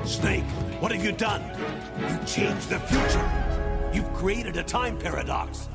Snake, what have you done? You changed the future. You've created a time paradox.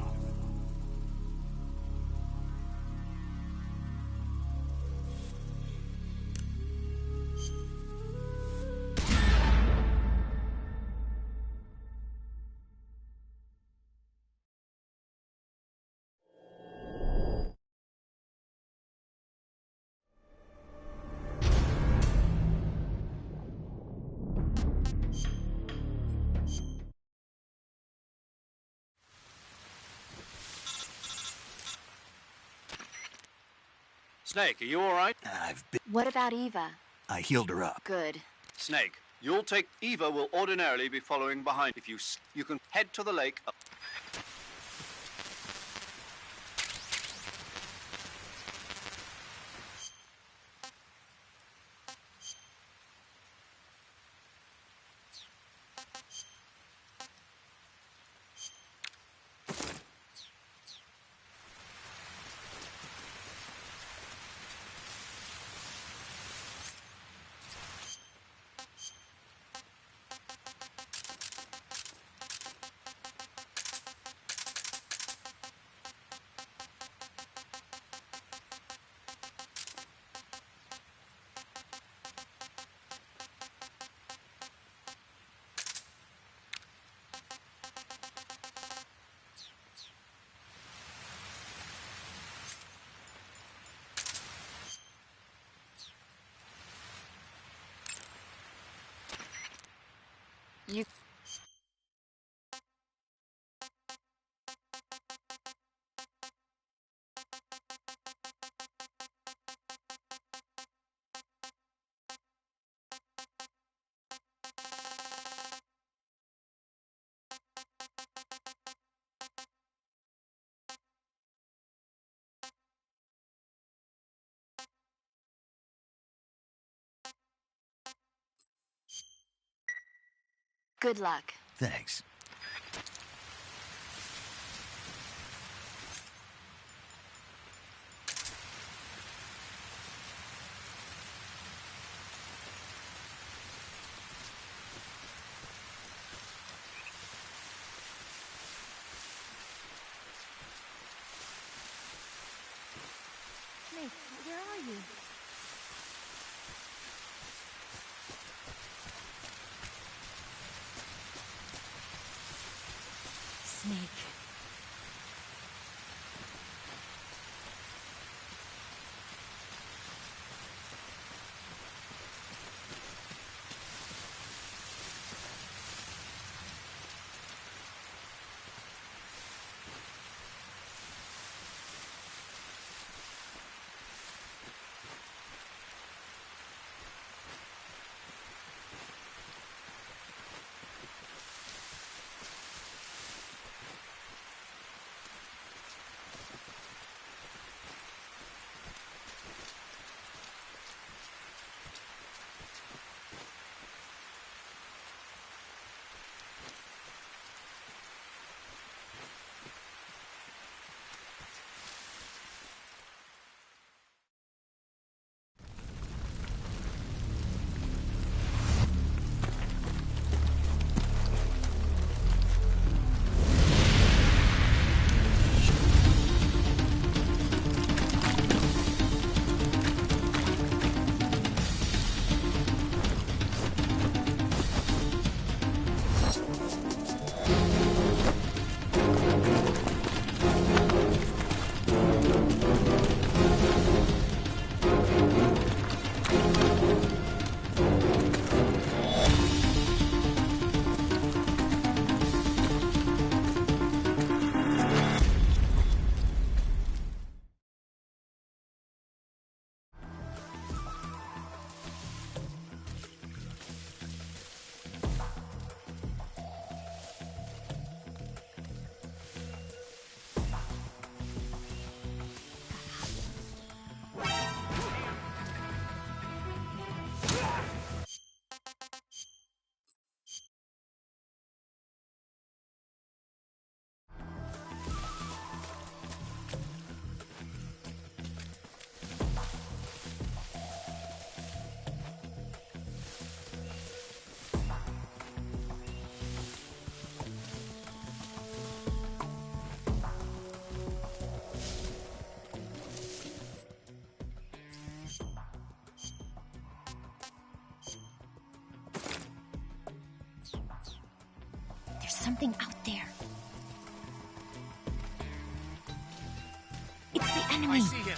Snake, are you all right? What about Eva? I healed her up. Good. Snake, you'll take... Eva will ordinarily be following behind. If you can head to the lake... You... Good luck. Thanks. Snake, where are you? Snake. There's something out there. It's the enemy. I see him.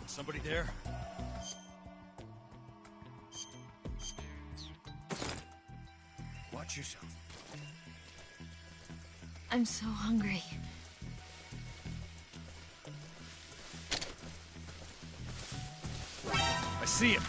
Somebody there? Watch yourself. I'm so hungry. I see him.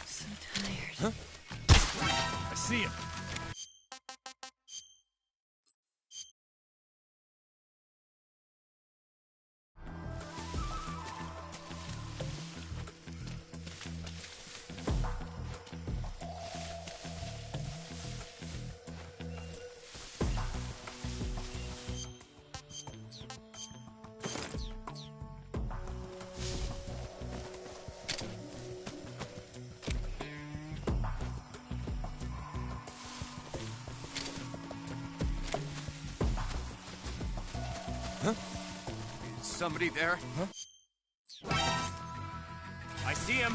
So tired. I see him. Somebody there? Huh? I see him.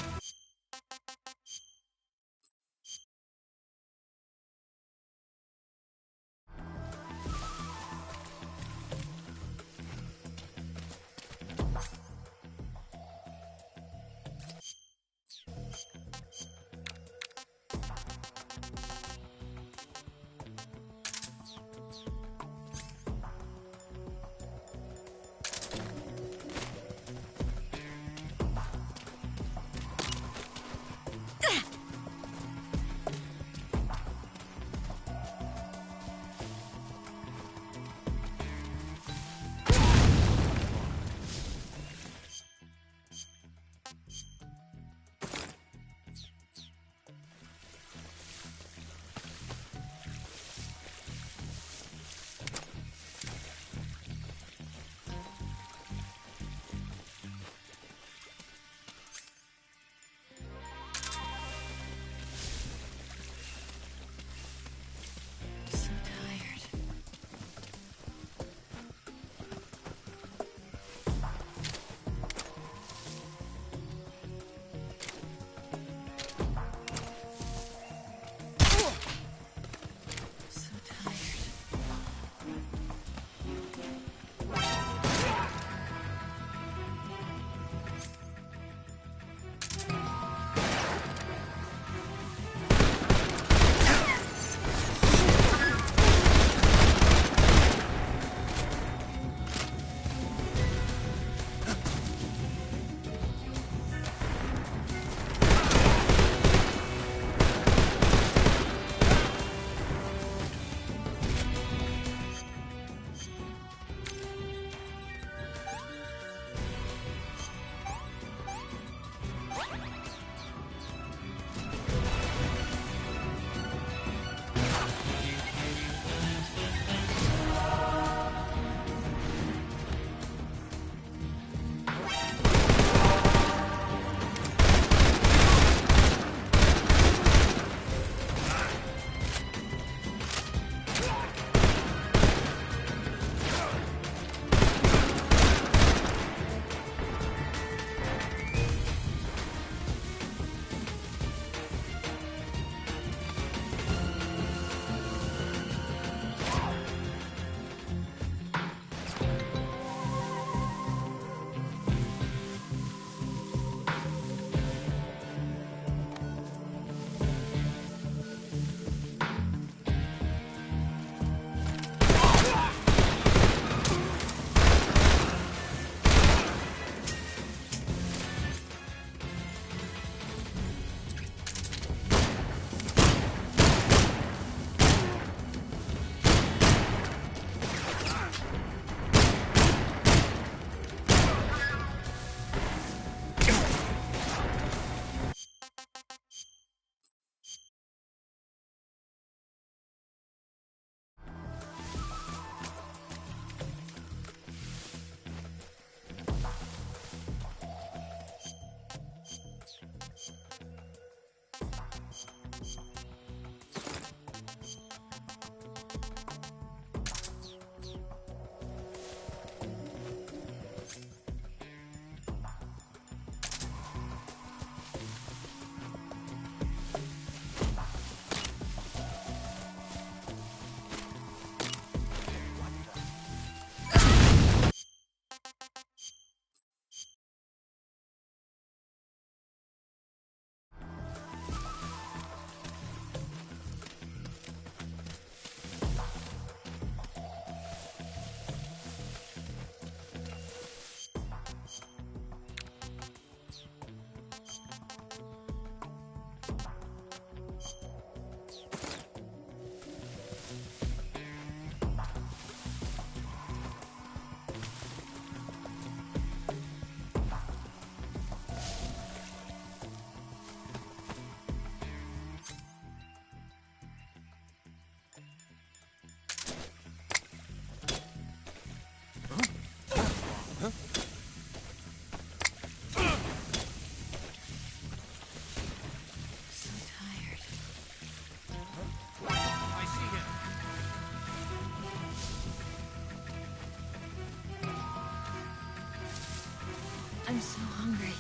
I'm so hungry.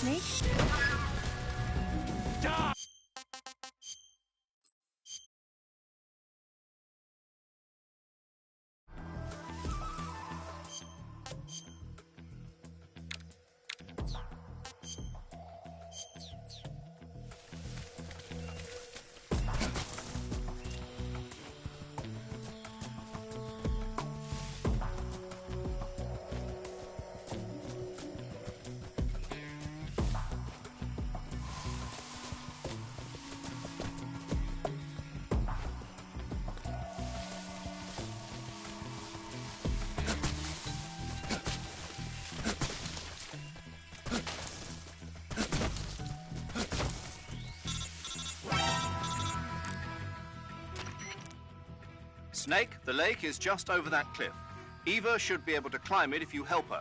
Snake? Die! Snake, the lake is just over that cliff. Eva should be able to climb it if you help her.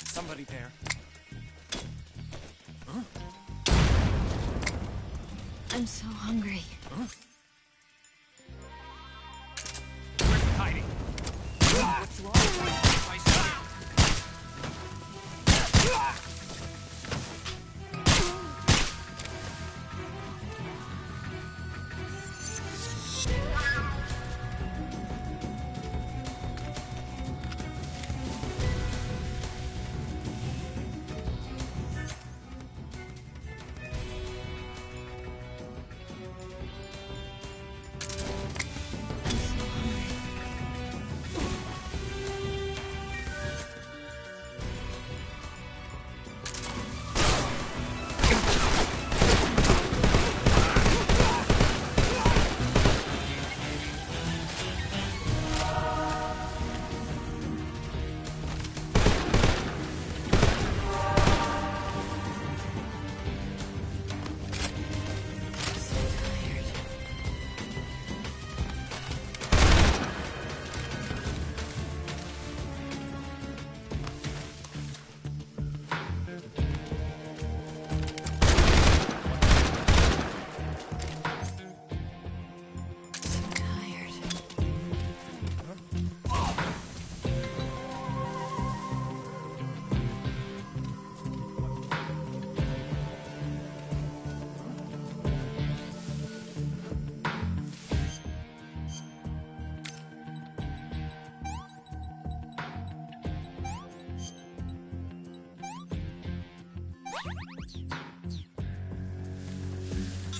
Somebody there. I'm so hungry. Where's he hiding? What's wrong? I see him.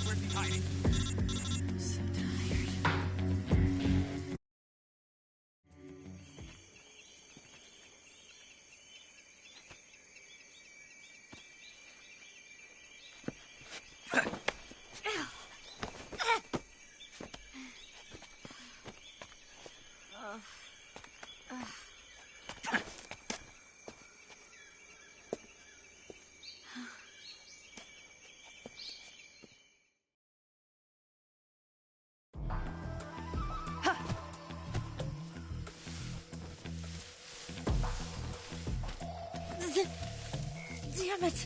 Where's he hiding? So tired. Damn it!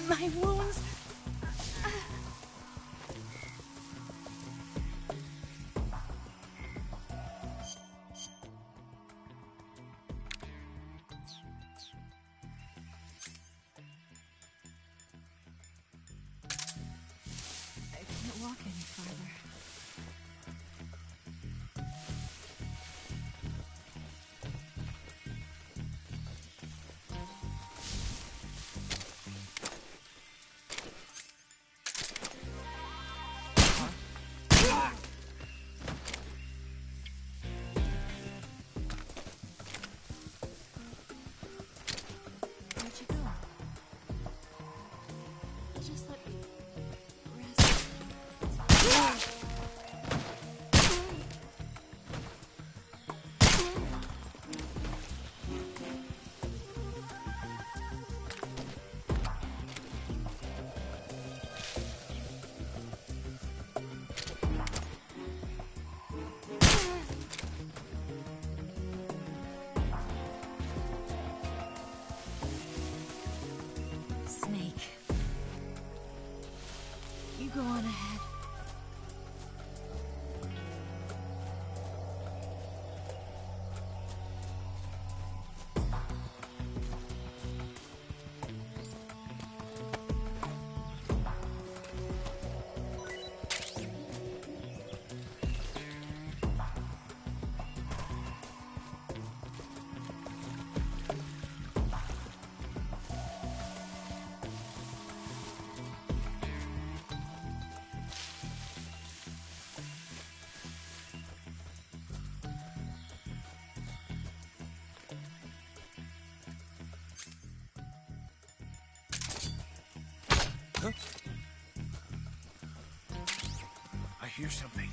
My wounds. I hear something.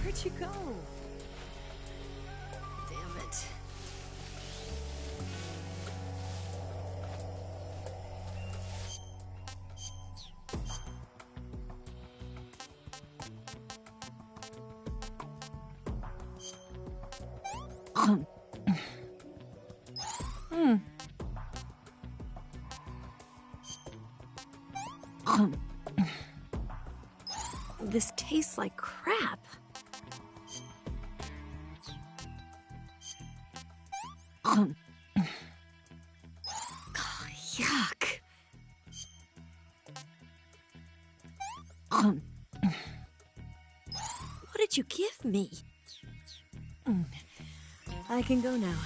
Where'd you go? Damn it. This tastes like crap. Oh, yuck. What did you give me? I can go now.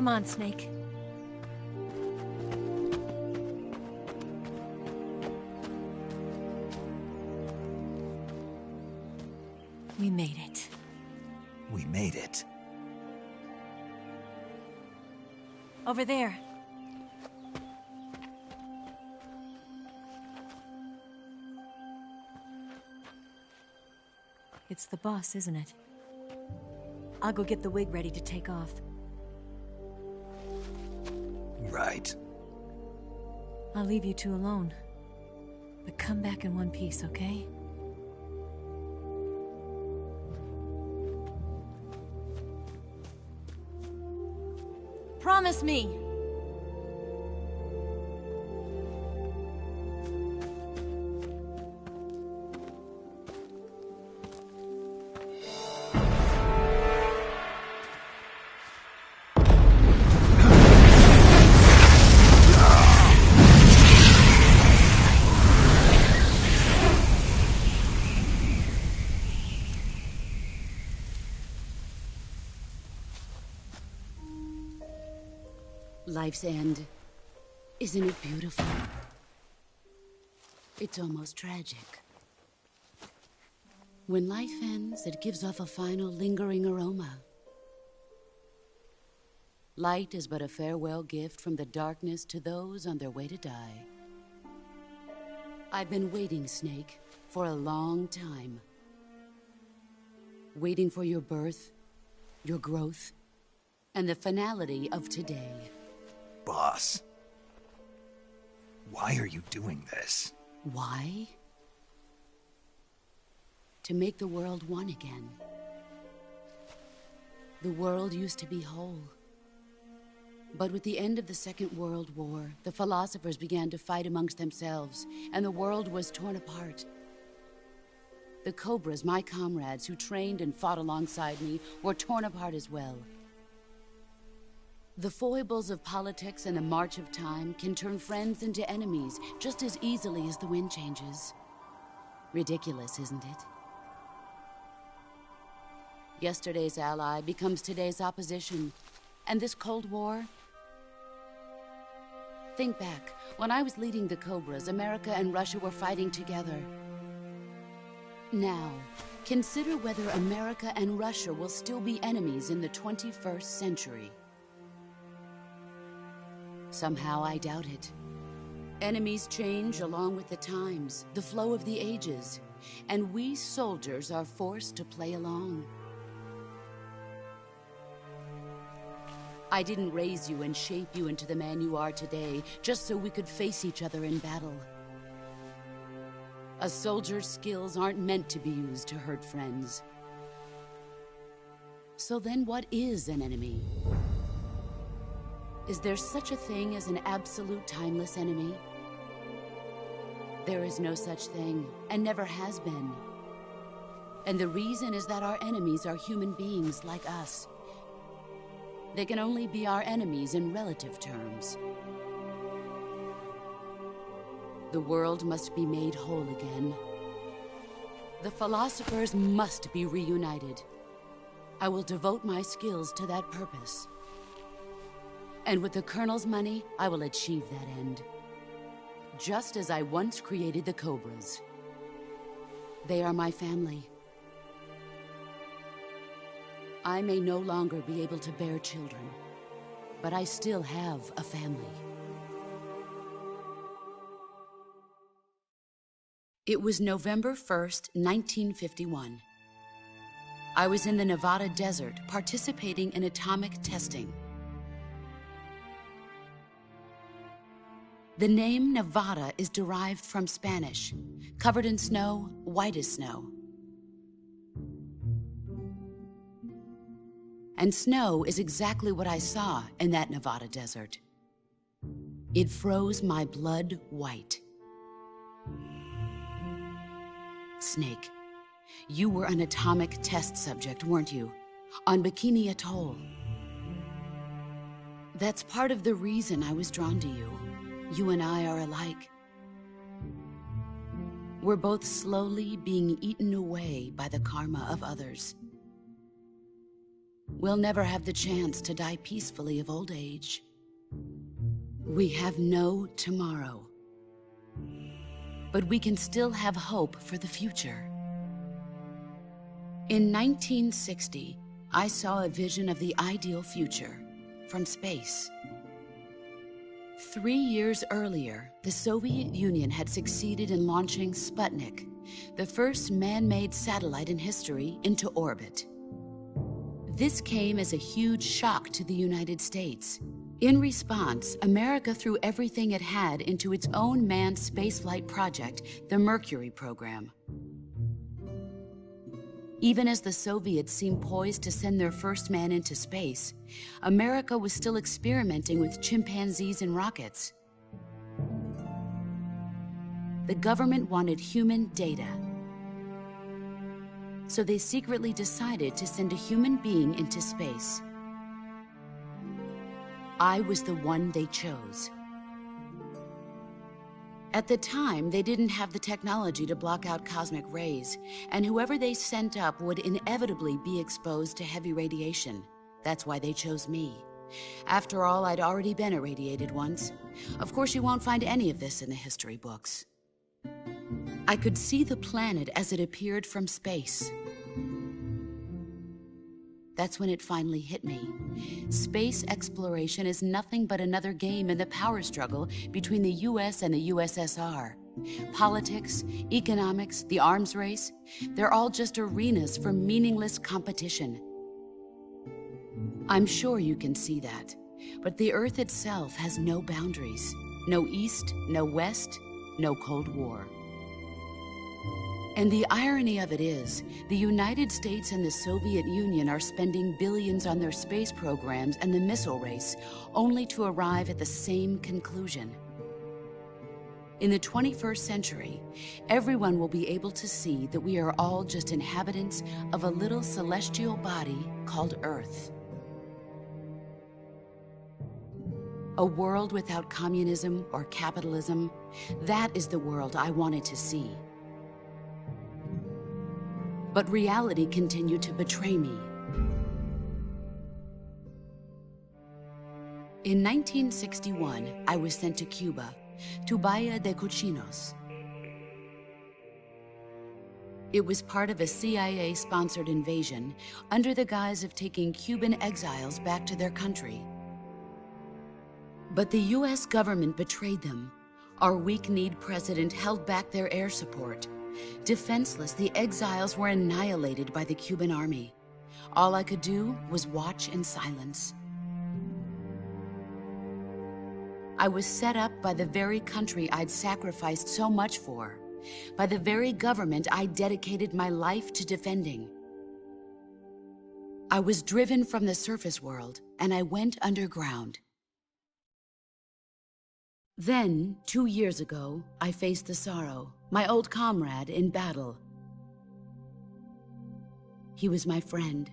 Come on, Snake. We made it. We made it. Over there. It's the boss, isn't it? I'll go get the wig ready to take off. Right. I'll leave you two alone. But come back in one piece, okay? Promise me! Life's end. Isn't it beautiful? It's almost tragic. When life ends, it gives off a final lingering aroma. Light is but a farewell gift from the darkness to those on their way to die. I've been waiting, Snake, for a long time. Waiting for your birth, your growth, and the finality of today. Boss. Why are you doing this? Why? To make the world one again. The world used to be whole. But with the end of the Second World War, the philosophers began to fight amongst themselves, and the world was torn apart. The Cobras, my comrades who trained and fought alongside me, were torn apart as well. The foibles of politics and the march of time can turn friends into enemies just as easily as the wind changes. Ridiculous, isn't it? Yesterday's ally becomes today's opposition. And this Cold War? Think back. When I was leading the Cobras, America and Russia were fighting together. Now, consider whether America and Russia will still be enemies in the 21st century. Somehow I doubt it. Enemies change along with the times, the flow of the ages, and we soldiers are forced to play along. I didn't raise you and shape you into the man you are today just so we could face each other in battle. A soldier's skills aren't meant to be used to hurt friends. So then what is an enemy? Is there such a thing as an absolute timeless enemy? There is no such thing, and never has been. And the reason is that our enemies are human beings like us. They can only be our enemies in relative terms. The world must be made whole again. The philosophers must be reunited. I will devote my skills to that purpose. And with the Colonel's money, I will achieve that end. Just as I once created the Cobras. They are my family. I may no longer be able to bear children, but I still have a family. It was November 1st, 1951. I was in the Nevada desert participating in atomic testing. The name Nevada is derived from Spanish, covered in snow, white as snow. And snow is exactly what I saw in that Nevada desert. It froze my blood white. Snake, you were an atomic test subject, weren't you? On Bikini Atoll. That's part of the reason I was drawn to you. You and I are alike. We're both slowly being eaten away by the karma of others. we'll never have the chance to die peacefully of old age. We have no tomorrow. But we can still have hope for the future. In 1960, I saw a vision of the ideal future from space. 3 years earlier, the Soviet Union had succeeded in launching Sputnik, the first man-made satellite in history, into orbit. This came as a huge shock to the United States. In response, America threw everything it had into its own manned spaceflight project, the Mercury program. Even as the Soviets seemed poised to send their first man into space, America was still experimenting with chimpanzees and rockets. The government wanted human data, so they secretly decided to send a human being into space. I was the one they chose. At the time, they didn't have the technology to block out cosmic rays, and whoever they sent up would inevitably be exposed to heavy radiation. That's why they chose me. After all, I'd already been irradiated once. Of course, you won't find any of this in the history books. I could see the planet as it appeared from space. That's when it finally hit me. Space exploration is nothing but another game in the power struggle between the US and the USSR. Politics, economics, the arms race, they're all just arenas for meaningless competition. I'm sure you can see that, but the Earth itself has no boundaries. No East, no West, no Cold War. And the irony of it is, the United States and the Soviet Union are spending billions on their space programs and the missile race, only to arrive at the same conclusion. In the 21st century, everyone will be able to see that we are all just inhabitants of a little celestial body called Earth. A world without communism or capitalism, that is the world I wanted to see. But reality continued to betray me. In 1961, I was sent to Cuba, to Bahia de Cochinos. It was part of a CIA-sponsored invasion under the guise of taking Cuban exiles back to their country. But the US government betrayed them. Our weak-kneed president held back their air support. Defenseless, the exiles were annihilated by the Cuban army. All I could do was watch in silence. I was set up by the very country I'd sacrificed so much for, by the very government I dedicated my life to defending. I was driven from the surface world, and I went underground. Then, 2 years ago, I faced the sorrow, my old comrade in battle. He was my friend.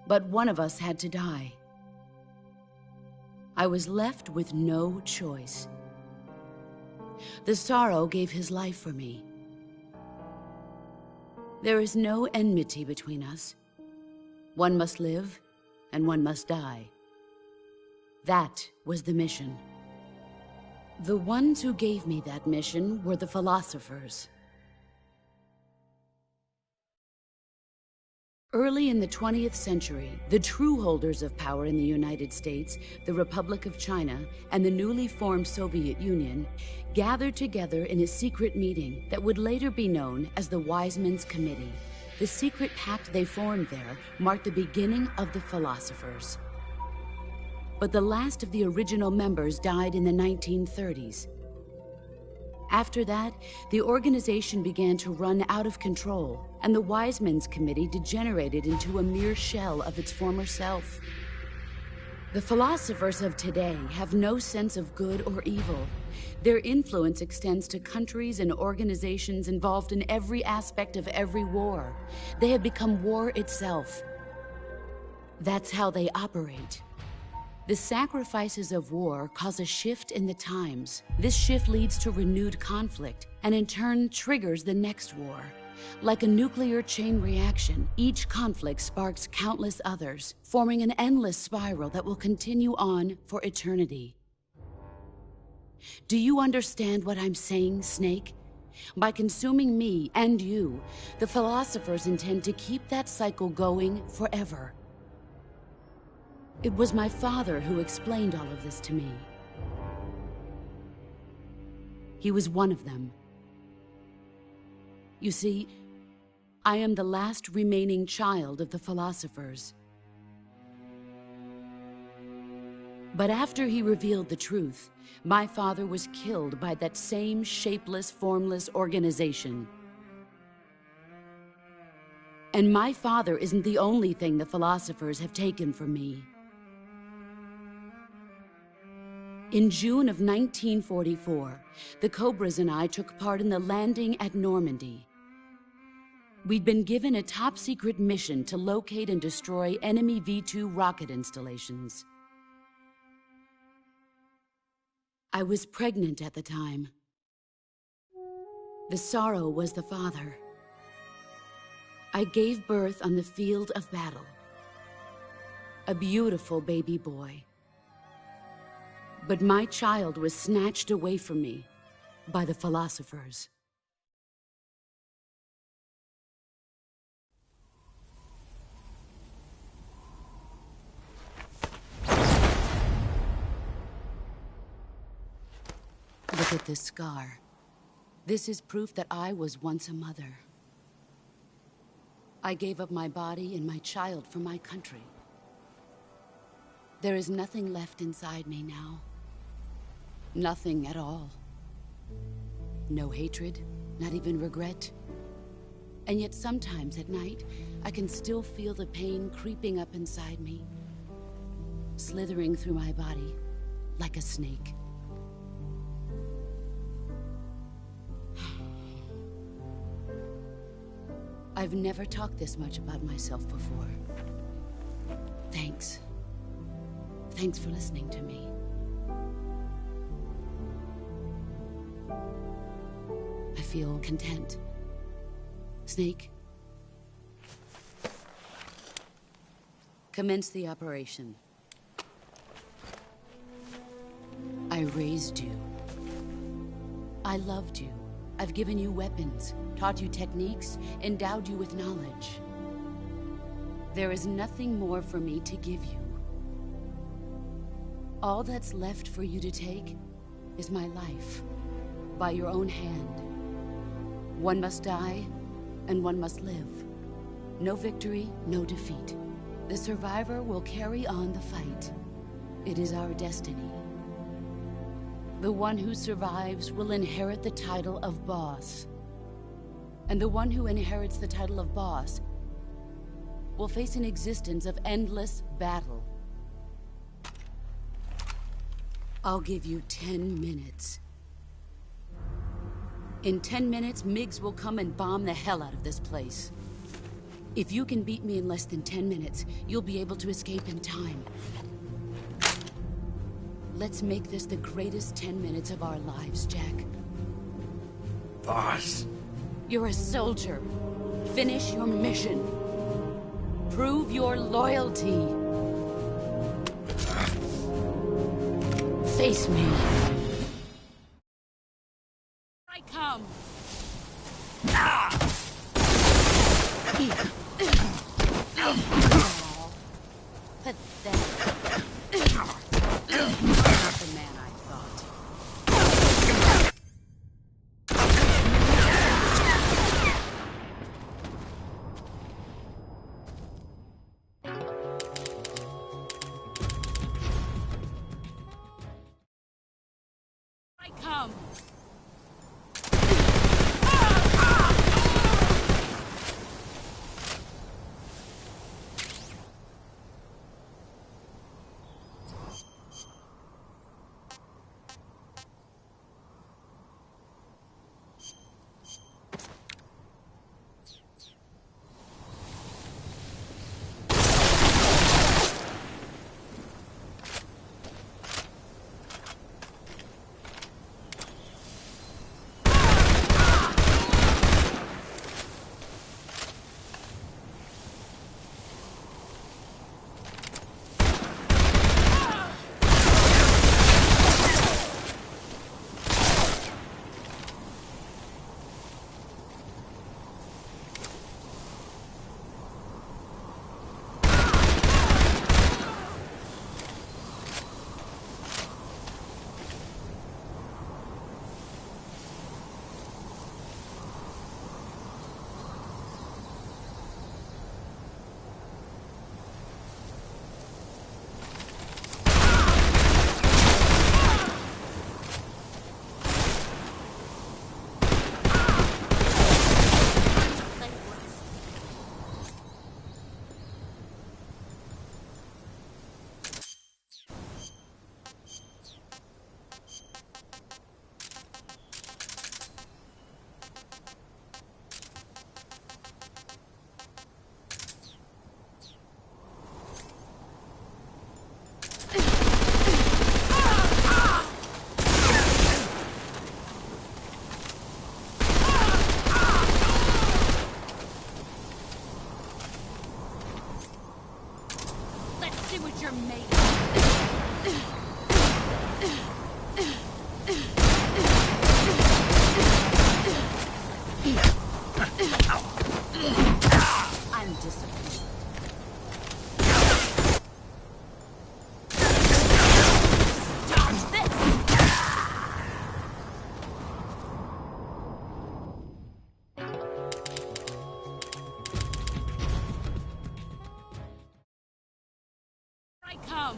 But one of us had to die. I was left with no choice. The sorrow gave his life for me. There is no enmity between us. One must live, and one must die. That was the mission. The ones who gave me that mission were the philosophers. Early in the 20th century, the true holders of power in the United States, the Republic of China, and the newly formed Soviet Union gathered together in a secret meeting that would later be known as the Wise Men's Committee. The secret pact they formed there marked the beginning of the philosophers. But the last of the original members died in the 1930s. After that, the organization began to run out of control, and the Wise Men's Committee degenerated into a mere shell of its former self. The philosophers of today have no sense of good or evil. Their influence extends to countries and organizations involved in every aspect of every war. They have become war itself. That's how they operate. The sacrifices of war cause a shift in the times. This shift leads to renewed conflict, and in turn triggers the next war. Like a nuclear chain reaction, each conflict sparks countless others, forming an endless spiral that will continue on for eternity. Do you understand what I'm saying, Snake? By consuming me and you, the philosophers intend to keep that cycle going forever. It was my father who explained all of this to me. He was one of them. You see, I am the last remaining child of the philosophers. But after he revealed the truth, my father was killed by that same shapeless, formless organization. And my father isn't the only thing the philosophers have taken from me. In June of 1944, the Cobras and I took part in the landing at Normandy. We'd been given a top-secret mission to locate and destroy enemy V-2 rocket installations. I was pregnant at the time. The sorrow was the father. I gave birth on the field of battle. A beautiful baby boy. But my child was snatched away from me by the philosophers. Look at this scar. This is proof that I was once a mother. I gave up my body and my child for my country. There is nothing left inside me now. Nothing at all. No hatred, not even regret. And yet sometimes at night, I can still feel the pain creeping up inside me, slithering through my body like a snake. I've never talked this much about myself before. Thanks. Thanks for listening to me. I feel content. Snake? Commence the operation. I raised you. I loved you. I've given you weapons, taught you techniques, endowed you with knowledge. There is nothing more for me to give you. All that's left for you to take is my life, by your own hand. One must die, and one must live. No victory, no defeat. The survivor will carry on the fight. It is our destiny. The one who survives will inherit the title of boss. And the one who inherits the title of boss will face an existence of endless battle. I'll give you 10 minutes. In 10 minutes, MiGs will come and bomb the hell out of this place. If you can beat me in less than 10 minutes, you'll be able to escape in time. Let's make this the greatest 10 minutes of our lives, Jack. Boss. You're a soldier. Finish your mission. Prove your loyalty. Face me. I come. Pathetic. Not the man I thought. I come. you're made of. I'm disappointed. Dodge this! I come!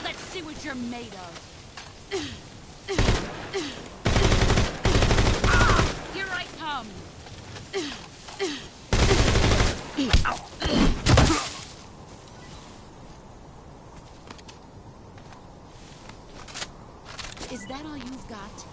Let's see what you're made of. Here I come. Is that all you've got?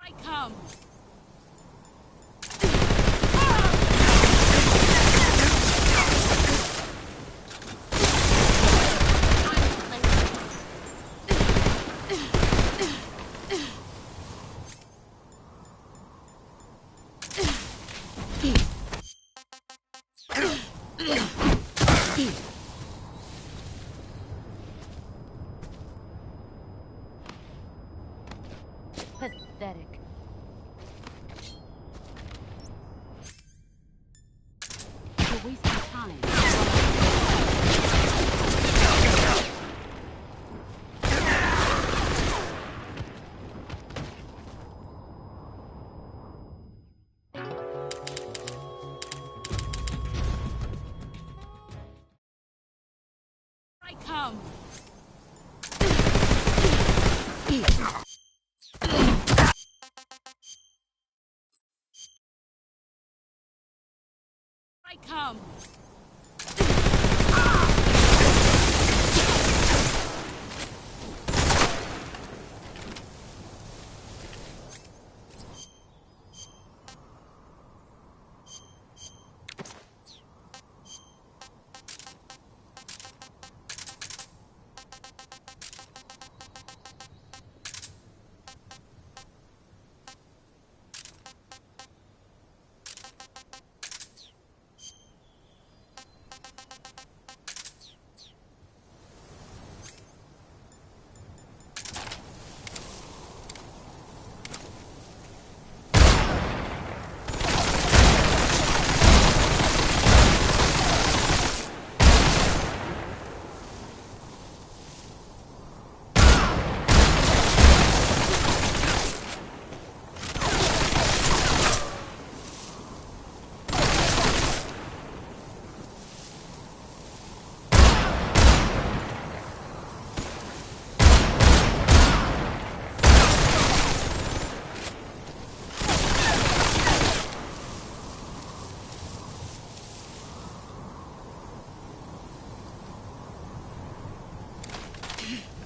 I come. Pathetic. You're wasting time. I come. I come.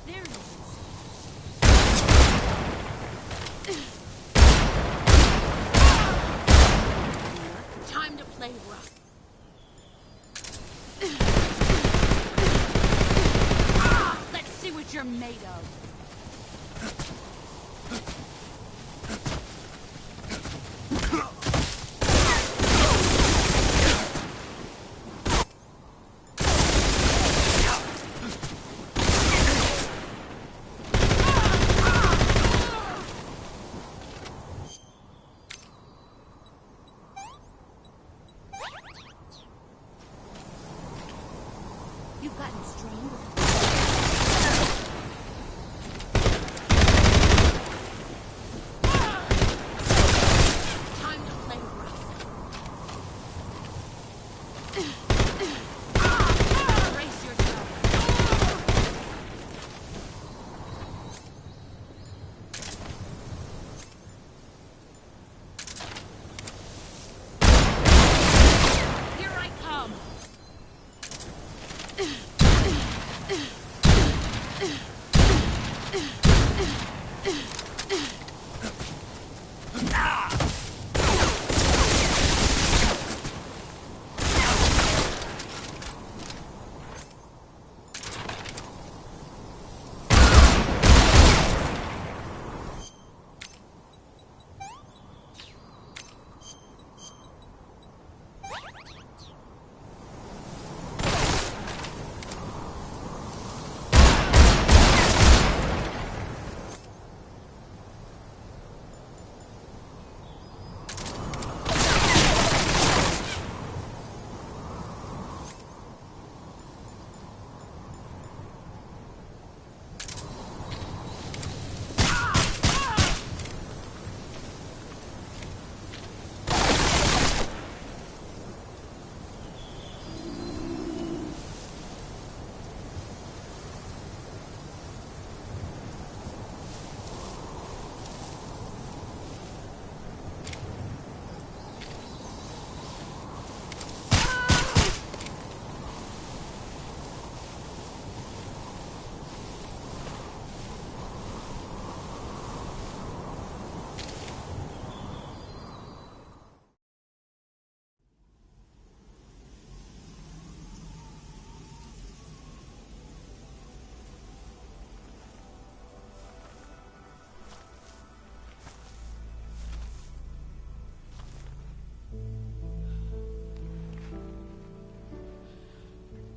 There it is. Time to play rough. Let's see what you're made of. You've gotten stronger.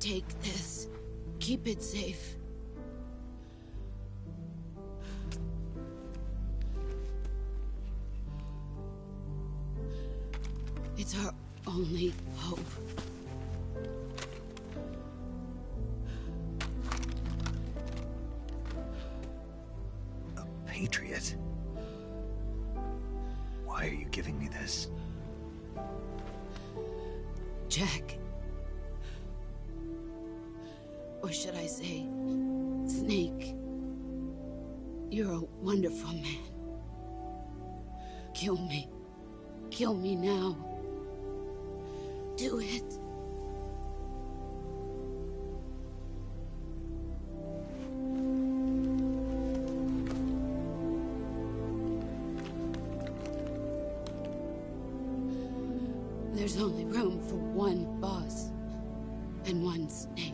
Take this. Keep it safe. It's our only hope. A patriot? Why are you giving me this? Jack. Or should I say, Snake. You're a wonderful man. Kill me. Kill me now. Do it. There's only room for one boss and one Snake.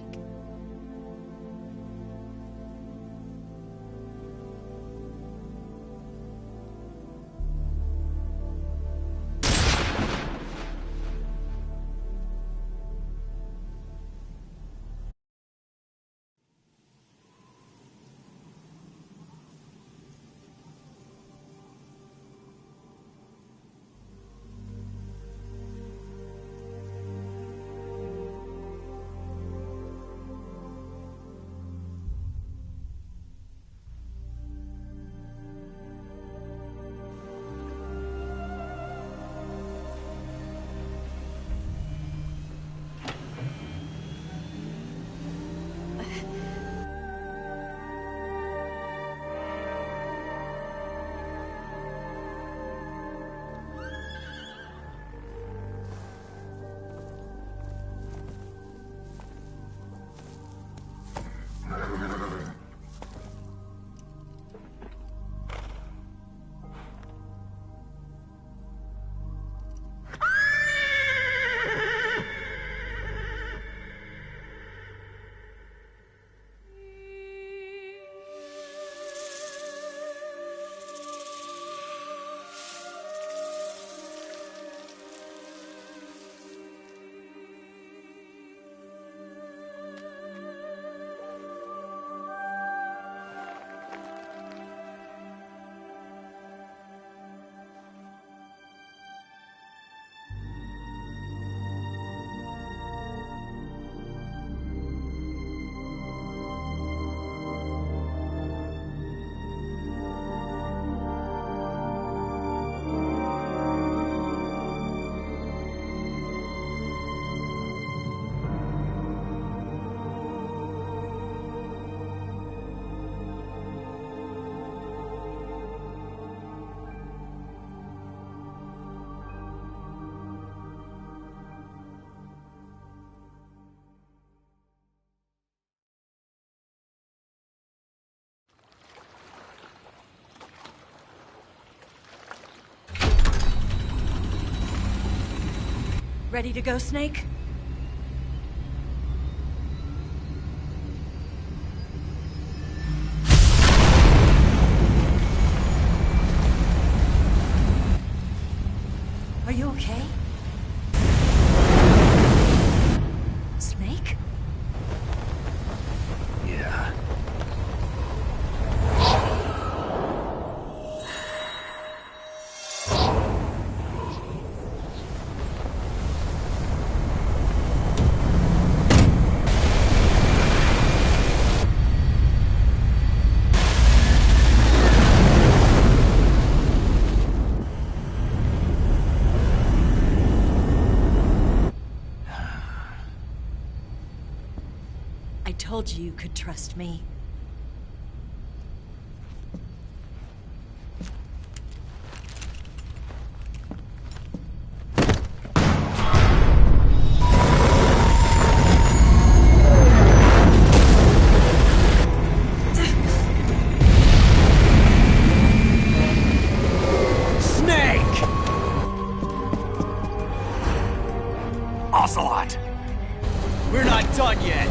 Ready to go, Snake? Are you okay? Snake? Yeah. I told you you could trust me. Snake! Ocelot! We're not done yet.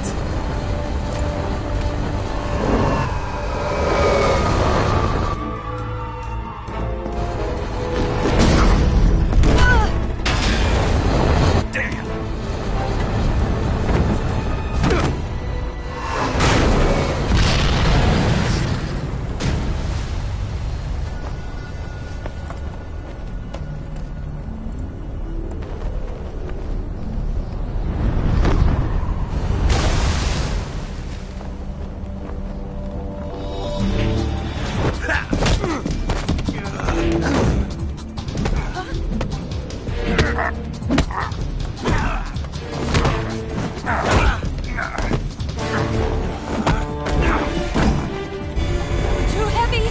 Too heavy!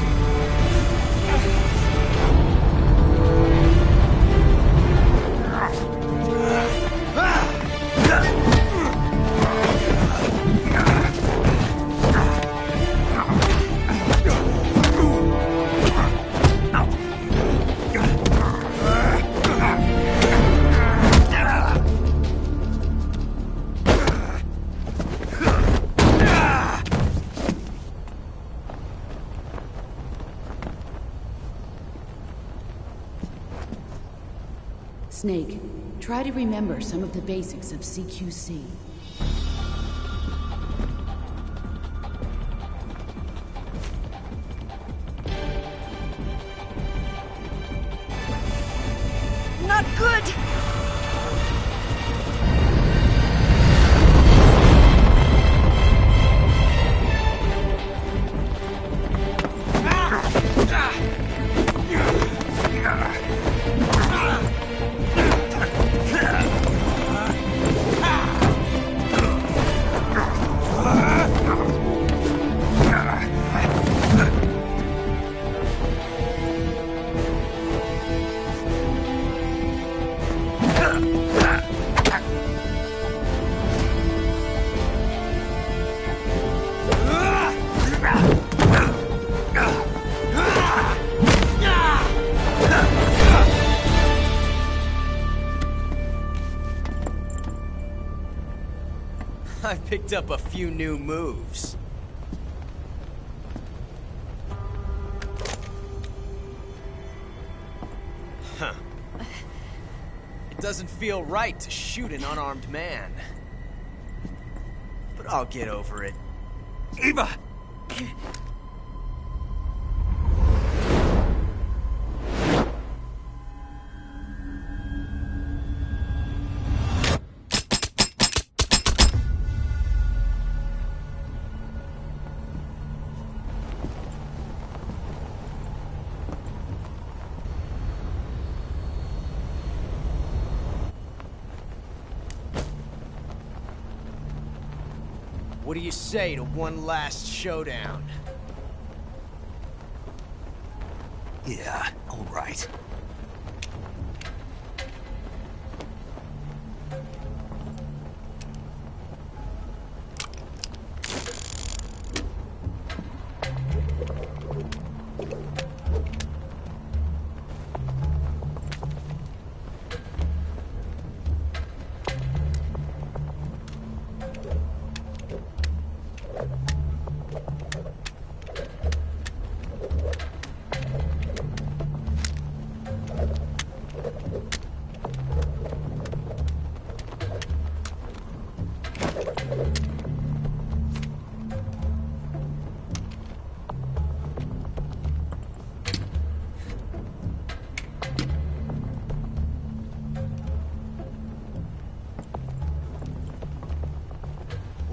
Snake, try to remember some of the basics of CQC. Not good! I picked up a few new moves. Huh. It doesn't feel right to shoot an unarmed man. But I'll get over it. Eva! What do you say to one last showdown? Yeah, all right.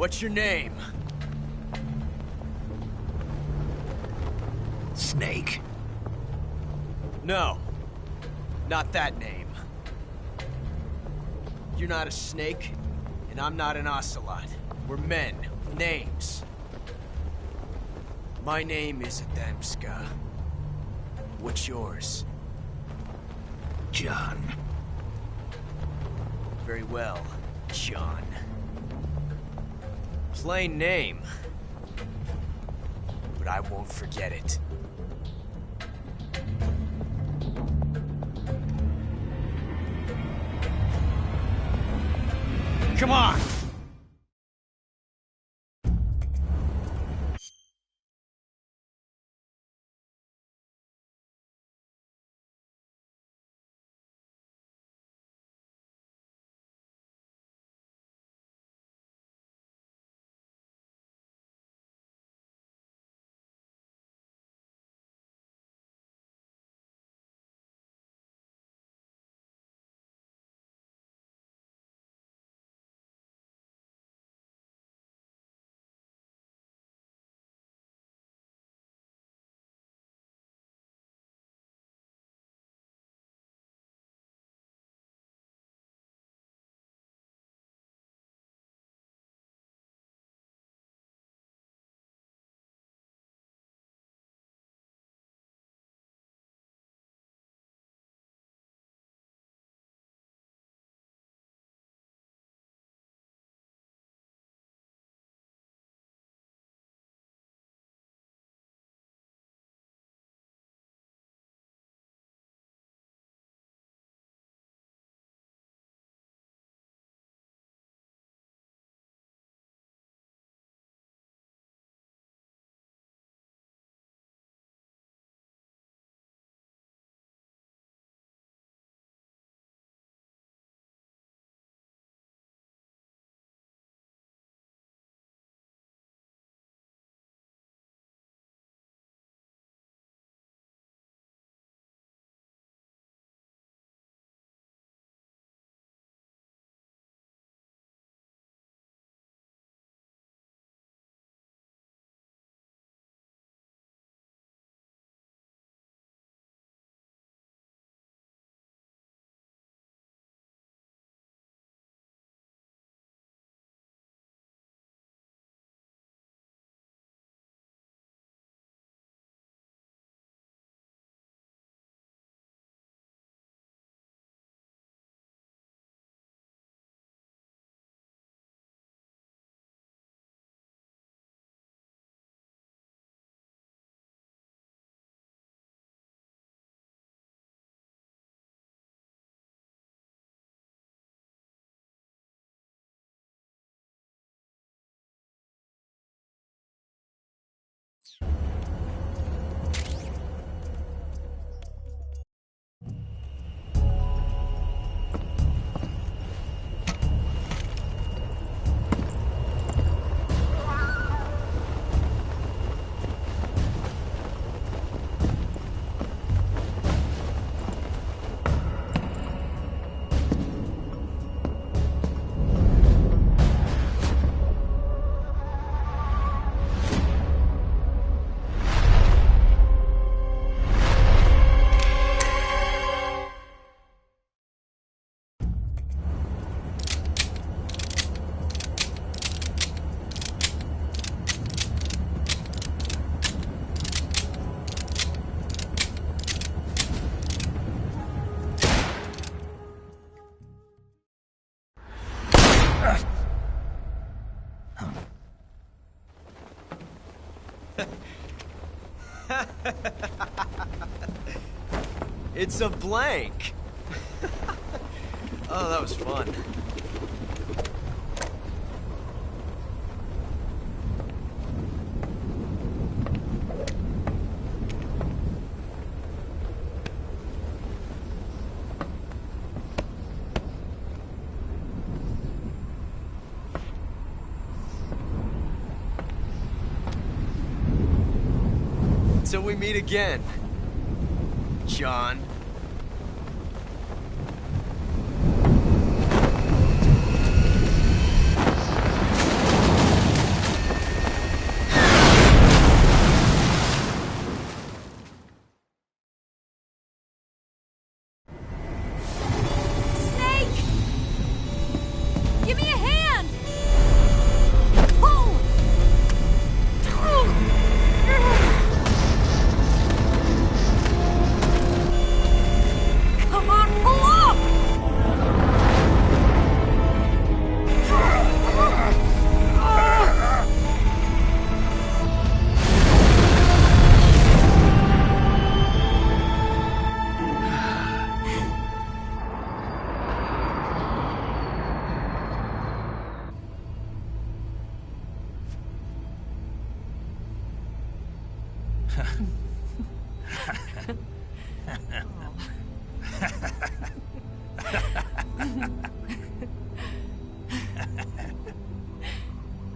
What's your name? Snake. No. Not that name. You're not a snake, and I'm not an ocelot. We're men with names. My name is Adamska. What's yours? John. Very well, John. Plain name. But I won't forget it. Come on! It's a blank. Oh, that was fun. Until we meet again, John.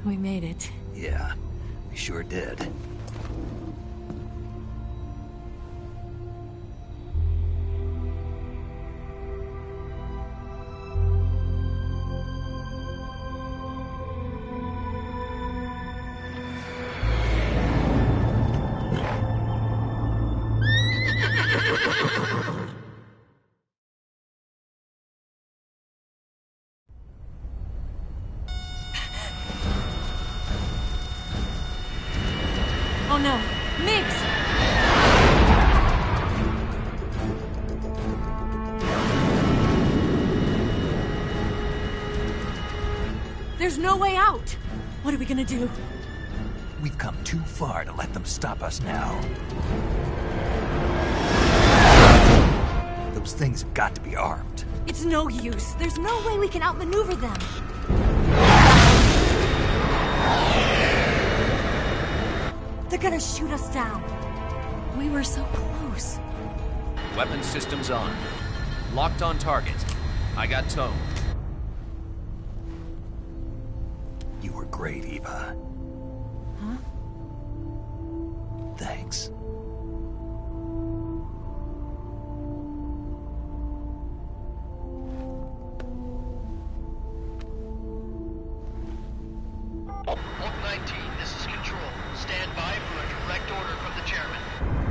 We made it. Yeah, we sure did. Oh no! Migs! There's no way out! What are we gonna do? We've come too far to let them stop us now. Those things have got to be armed. It's no use. There's no way we can outmaneuver them. They're gonna shoot us down. We were so close. Weapon systems on. Locked on target. I got towed. You were great, Eva. Huh? Thanks. Oak 19, this is Control. Stand by for a direct order from the chairman.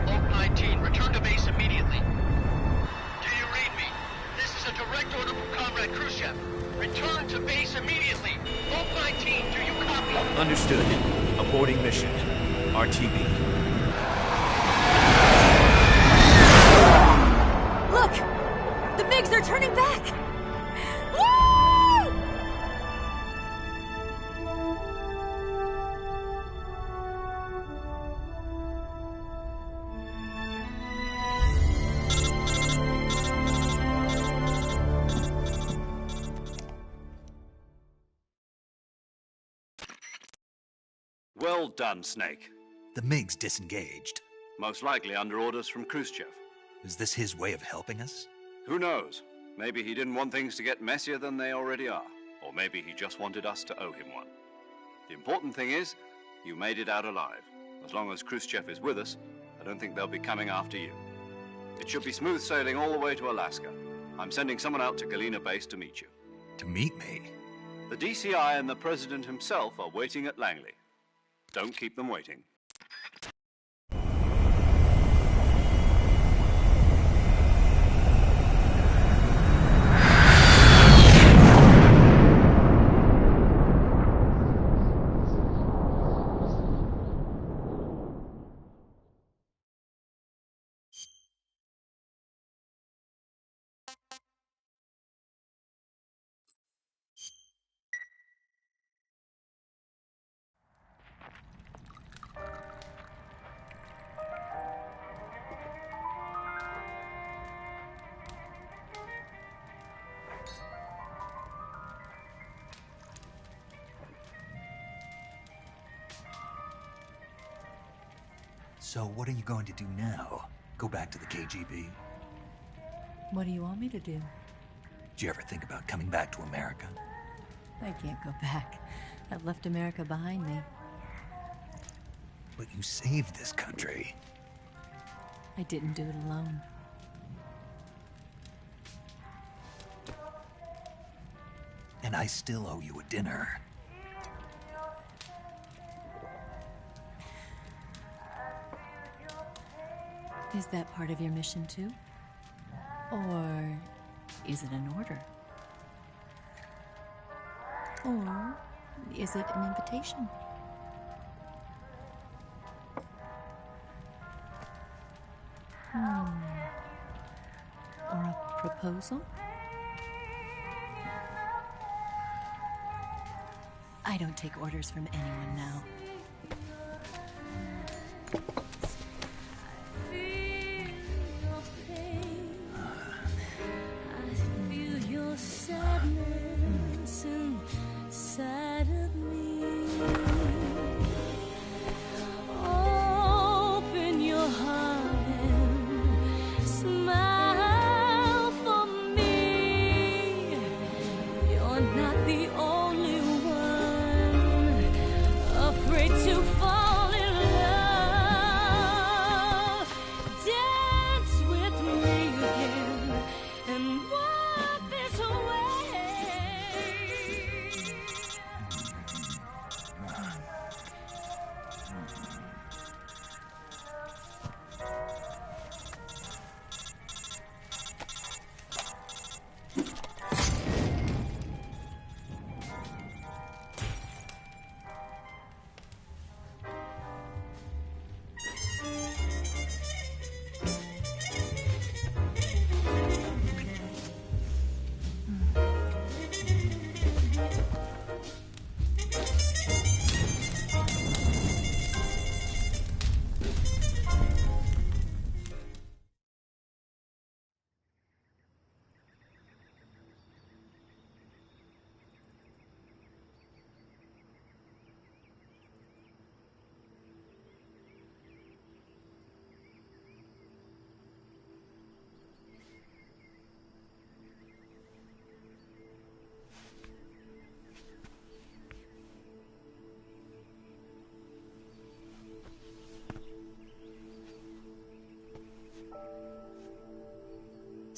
Oak 19, return to base immediately. Do you read me? This is a direct order from Comrade Khrushchev. Return to base immediately. Oak 19, do you copy? Understood. Aborting mission. RTB. Look! The MiGs are turning back! Woo! Well done, Snake. The MiGs disengaged. Most likely under orders from Khrushchev. Is this his way of helping us? Who knows? Maybe he didn't want things to get messier than they already are. Or maybe he just wanted us to owe him one. The important thing is, you made it out alive. As long as Khrushchev is with us, I don't think they'll be coming after you. It should be smooth sailing all the way to Alaska. I'm sending someone out to Galena Base to meet you. To meet me? The DCI and the President himself are waiting at Langley. Don't keep them waiting. So what are you going to do now? Go back to the KGB? What do you want me to do? Did you ever think about coming back to America? I can't go back. I've left America behind me. But you saved this country. I didn't do it alone. And I still owe you a dinner. Is that part of your mission too? Or is it an order? Or is it an invitation? Or a proposal? I don't take orders from anyone now. Open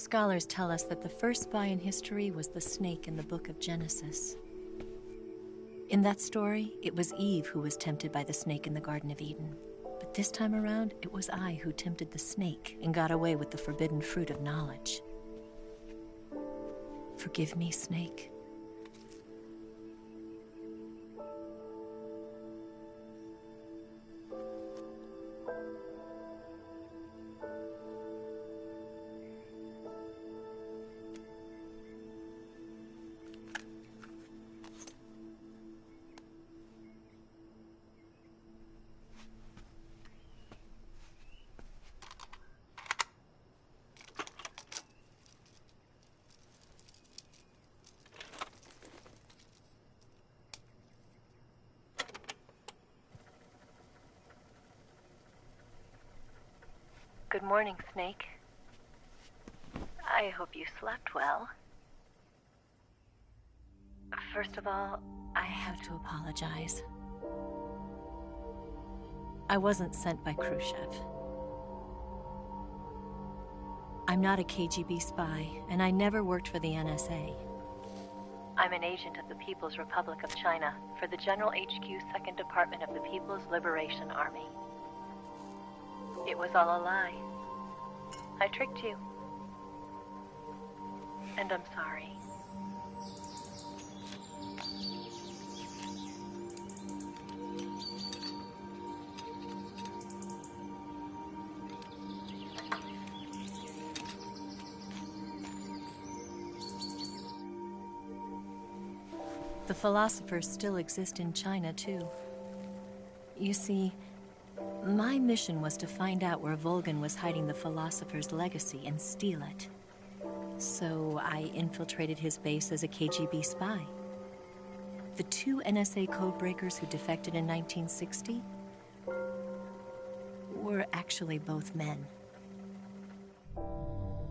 Scholars tell us that the first spy in history was the snake in the book of Genesis. In that story, it was Eve who was tempted by the snake in the Garden of Eden. But this time around, it was I who tempted the snake and got away with the forbidden fruit of knowledge. Forgive me, Snake. Good morning, Snake. I hope you slept well. First of all, I have to apologize. I wasn't sent by Khrushchev. I'm not a KGB spy, and I never worked for the NSA. I'm an agent of the People's Republic of China for the General HQ 2nd Department of the People's Liberation Army. It was all a lie. I tricked you. And I'm sorry. The philosophers still exist in China, too. You see, my mission was to find out where Volgin was hiding the philosopher's legacy and steal it. So I infiltrated his base as a KGB spy. The 2 NSA codebreakers who defected in 1960 were actually both men.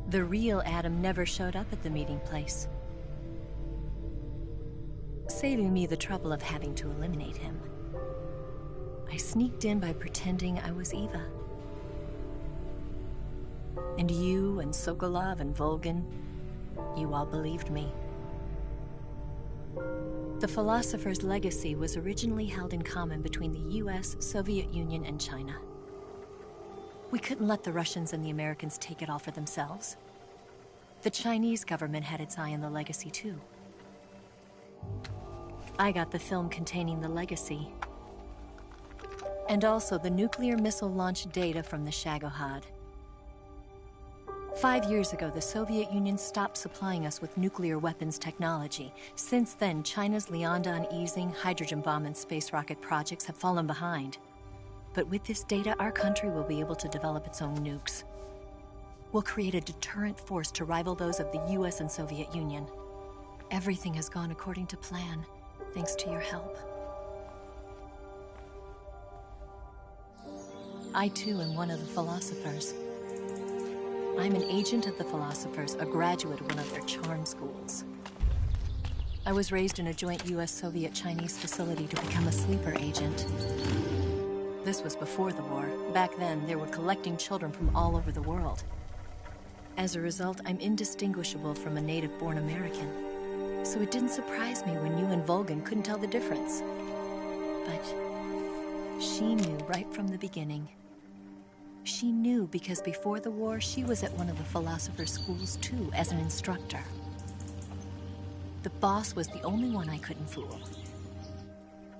The real Adam never showed up at the meeting place, saving me the trouble of having to eliminate him. I sneaked in by pretending I was Eva. And you and Sokolov and Volgin, you all believed me. The philosopher's legacy was originally held in common between the US, Soviet Union, and China. We couldn't let the Russians and the Americans take it all for themselves. The Chinese government had its eye on the legacy, too. I got the film containing the legacy, and also the nuclear missile launch data from the Shagohod. 5 years ago, the Soviet Union stopped supplying us with nuclear weapons technology. Since then, China's Liaodong easing, hydrogen bomb, and space rocket projects have fallen behind. But with this data, our country will be able to develop its own nukes. We'll create a deterrent force to rival those of the US and Soviet Union. Everything has gone according to plan, thanks to your help. I, too, am one of the philosophers. I'm an agent of the philosophers, a graduate of one of their charm schools. I was raised in a joint US-Soviet-Chinese facility to become a sleeper agent. This was before the war. Back then, they were collecting children from all over the world. As a result, I'm indistinguishable from a native-born American. So it didn't surprise me when you and Volgin couldn't tell the difference. But she knew right from the beginning. She knew because before the war, she was at one of the philosopher's schools too, as an instructor. The boss was the only one I couldn't fool.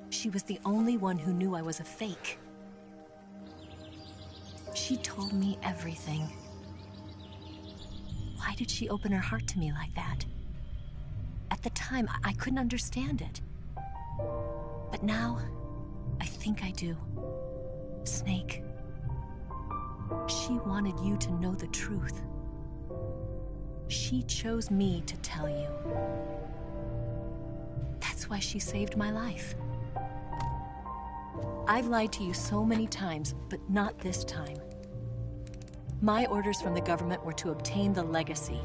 She was the only one who knew I was a fake. She told me everything. Why did she open her heart to me like that? At the time, I couldn't understand it. But now, I think I do. Snake. She wanted you to know the truth. She chose me to tell you. That's why she saved my life. I've lied to you so many times, but not this time. My orders from the government were to obtain the legacy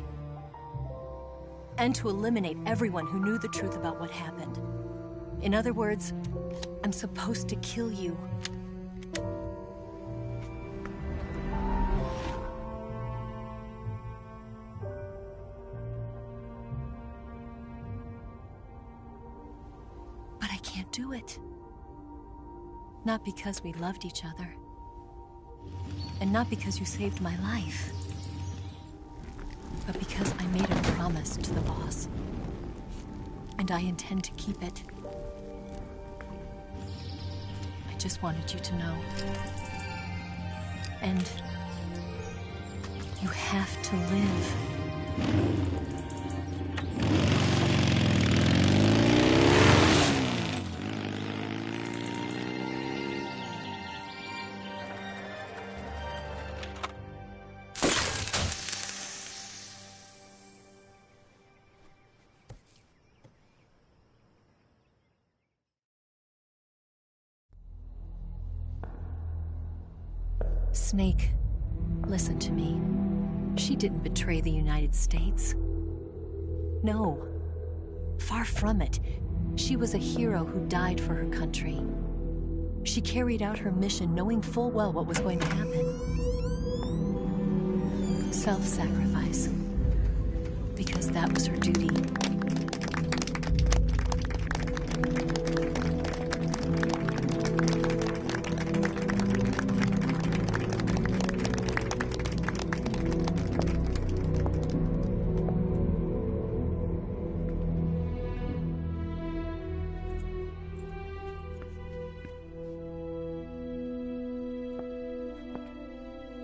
and to eliminate everyone who knew the truth about what happened. In other words, I'm supposed to kill you. do it. Not because we loved each other. And not because you saved my life. But because I made a promise to the boss. And I intend to keep it. I just wanted you to know. And you have to live. Snake, listen to me. She didn't betray the United States. No. Far from it. She was a hero who died for her country. She carried out her mission knowing full well what was going to happen. Self-sacrifice. Because that was her duty.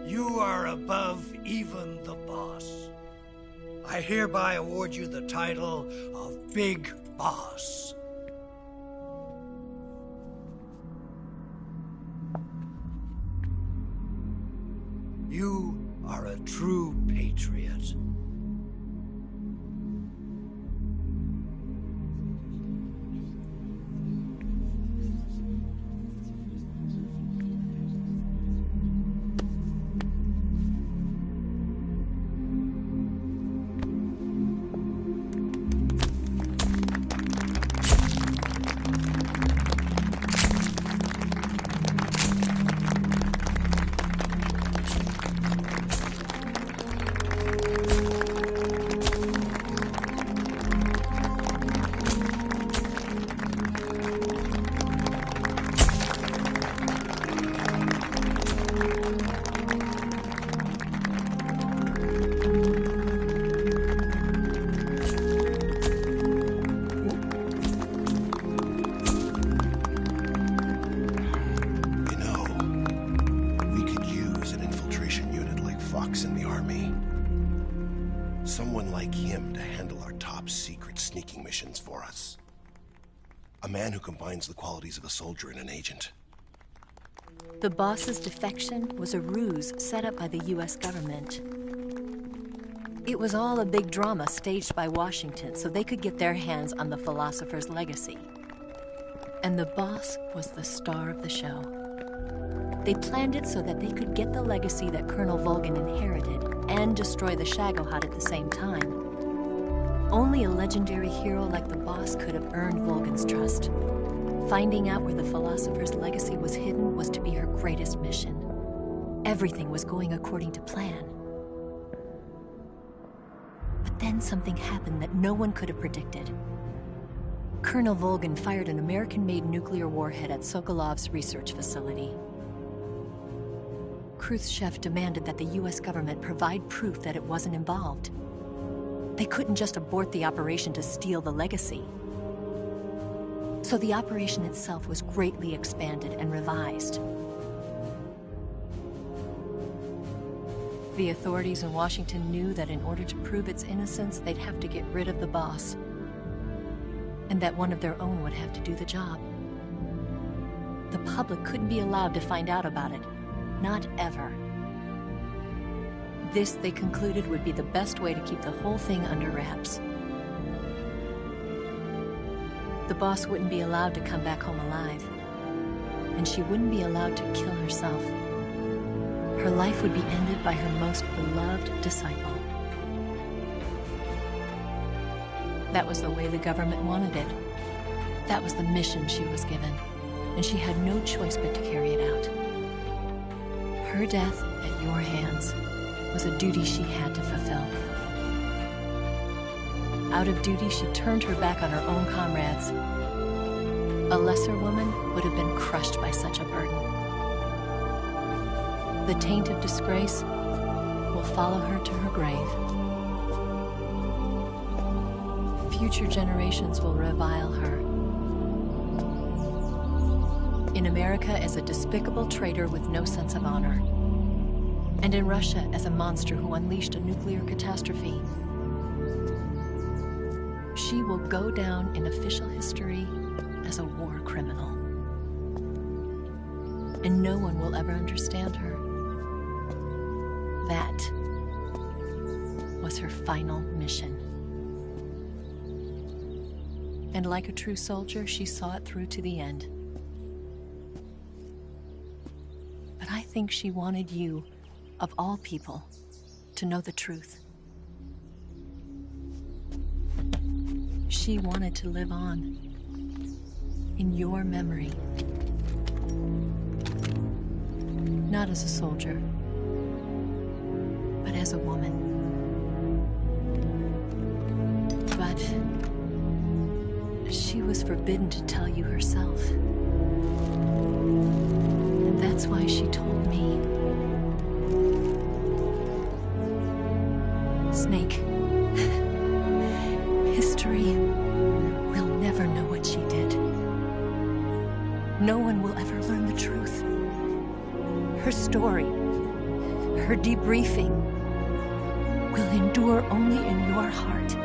You are above even the boss. I hereby award you the title of Big Boss. You are a true patriot. Someone like him to handle our top secret sneaking missions for us. A man who combines the qualities of a soldier and an agent. The boss's defection was a ruse set up by the US government. It was all a big drama staged by Washington so they could get their hands on the philosopher's legacy. And the boss was the star of the show. They planned it so that they could get the legacy that Colonel Volgin inherited and destroy the Shagohod at the same time. Only a legendary hero like the boss could have earned Volgin's trust. Finding out where the philosopher's legacy was hidden was to be her greatest mission. Everything was going according to plan. But then something happened that no one could have predicted. Colonel Volgin fired an American-made nuclear warhead at Sokolov's research facility. Khrushchev demanded that the US government provide proof that it wasn't involved. They couldn't just abort the operation to steal the legacy. So the operation itself was greatly expanded and revised. The authorities in Washington knew that in order to prove its innocence, they'd have to get rid of the boss. And that one of their own would have to do the job. The public couldn't be allowed to find out about it. Not ever. This, they concluded, would be the best way to keep the whole thing under wraps. The boss wouldn't be allowed to come back home alive. And she wouldn't be allowed to kill herself. Her life would be ended by her most beloved disciple. That was the way the government wanted it. That was the mission she was given. And she had no choice but to carry it out. Her death at your hands was a duty she had to fulfill. Out of duty, she turned her back on her own comrades A lesser woman would have been crushed by such a burden. The taint of disgrace will follow her to her grave. Future generations will revile her. In America as a despicable traitor with no sense of honor. And in Russia as a monster who unleashed a nuclear catastrophe. She will go down in official history as a war criminal. And no one will ever understand her. That was her final mission. And like a true soldier, she saw it through to the end. But I think she wanted you, of all people, to know the truth. She wanted to live on in your memory. Not as a soldier, but as a woman. But she was forbidden to tell you herself. And that's why she told me. Snake, history will never know what she did. No one will ever learn the truth. Her story, her debriefing, will endure only in your heart.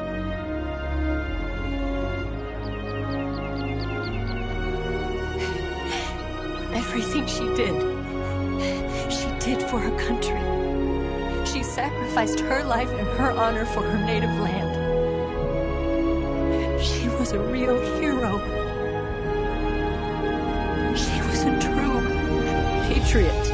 Everything she did for her country. She sacrificed her life and her honor for her native land. She was a real hero. She was a true patriot.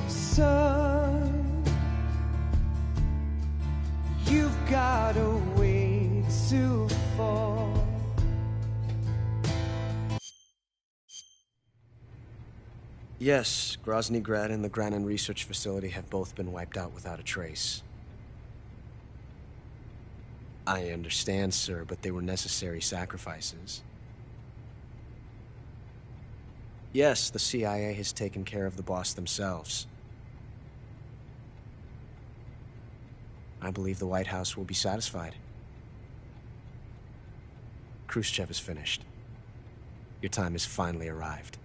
Son, you've got a way to fall. Yes, Grozny Grad and the Granin Research Facility have both been wiped out without a trace. I understand, sir, but they were necessary sacrifices. Yes, the CIA has taken care of the boss themselves. I believe the White House will be satisfied. Khrushchev is finished. Your time has finally arrived.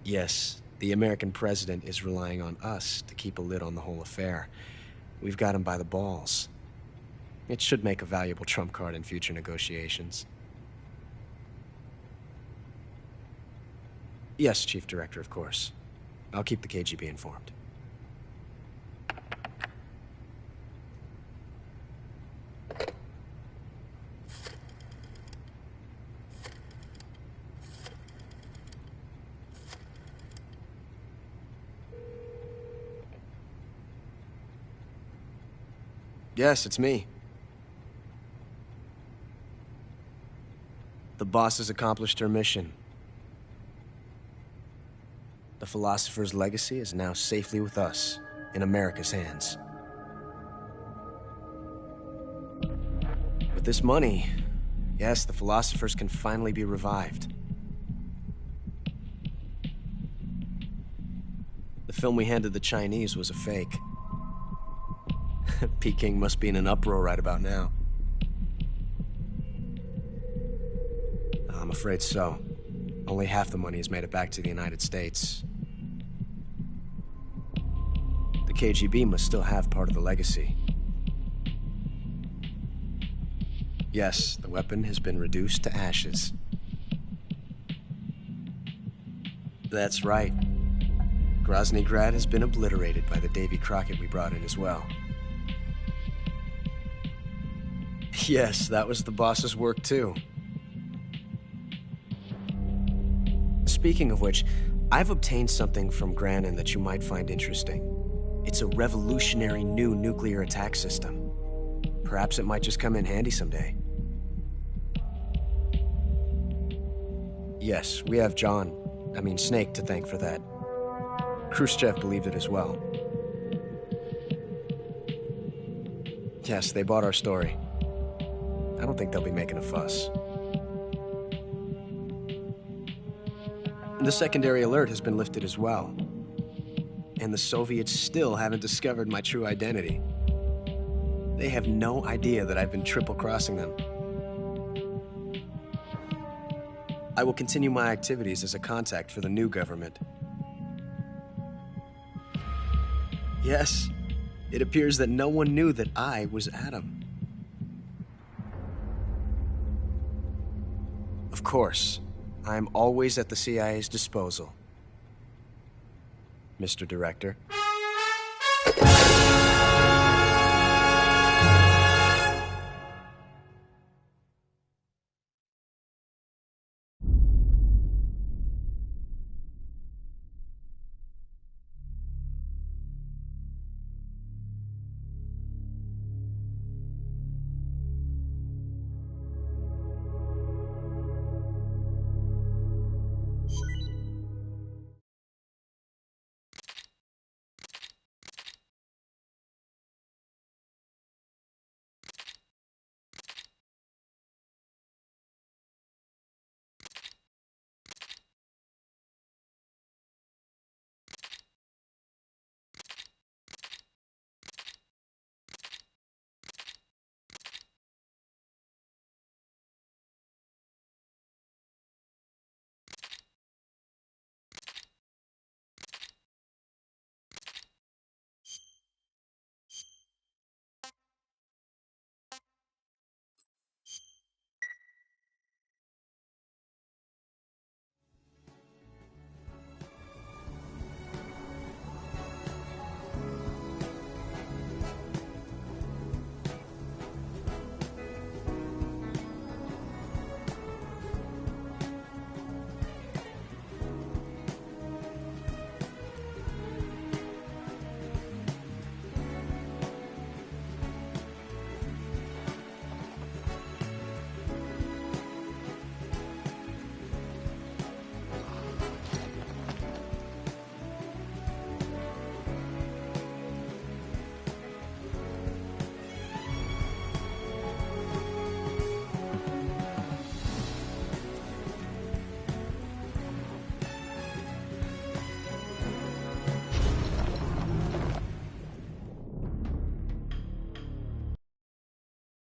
Yes, the American president is relying on us to keep a lid on the whole affair. We've got him by the balls. It should make a valuable trump card in future negotiations. Yes, Chief Director, of course. I'll keep the KGB informed. Yes, it's me. The boss has accomplished her mission. The Philosopher's legacy is now safely with us, in America's hands. With this money, yes, the Philosophers can finally be revived. The film we handed the Chinese was a fake. Peking must be in an uproar right about now. I'm afraid so. Only half the money has made it back to the United States. The KGB must still have part of the legacy. Yes, the weapon has been reduced to ashes. That's right. Grozny Grad has been obliterated by the Davy Crockett we brought in as well. Yes, that was the boss's work too. Speaking of which, I've obtained something from Granin that you might find interesting. It's a revolutionary new nuclear attack system. Perhaps it might just come in handy someday. Yes, we have Snake to thank for that. Khrushchev believed it as well. Yes, they bought our story. I don't think they'll be making a fuss. The secondary alert has been lifted as well. And the Soviets still haven't discovered my true identity. They have no idea that I've been triple-crossing them. I will continue my activities as a contact for the new government. Yes, it appears that no one knew that I was Adam. Of course, I am always at the CIA's disposal, Mr. Director.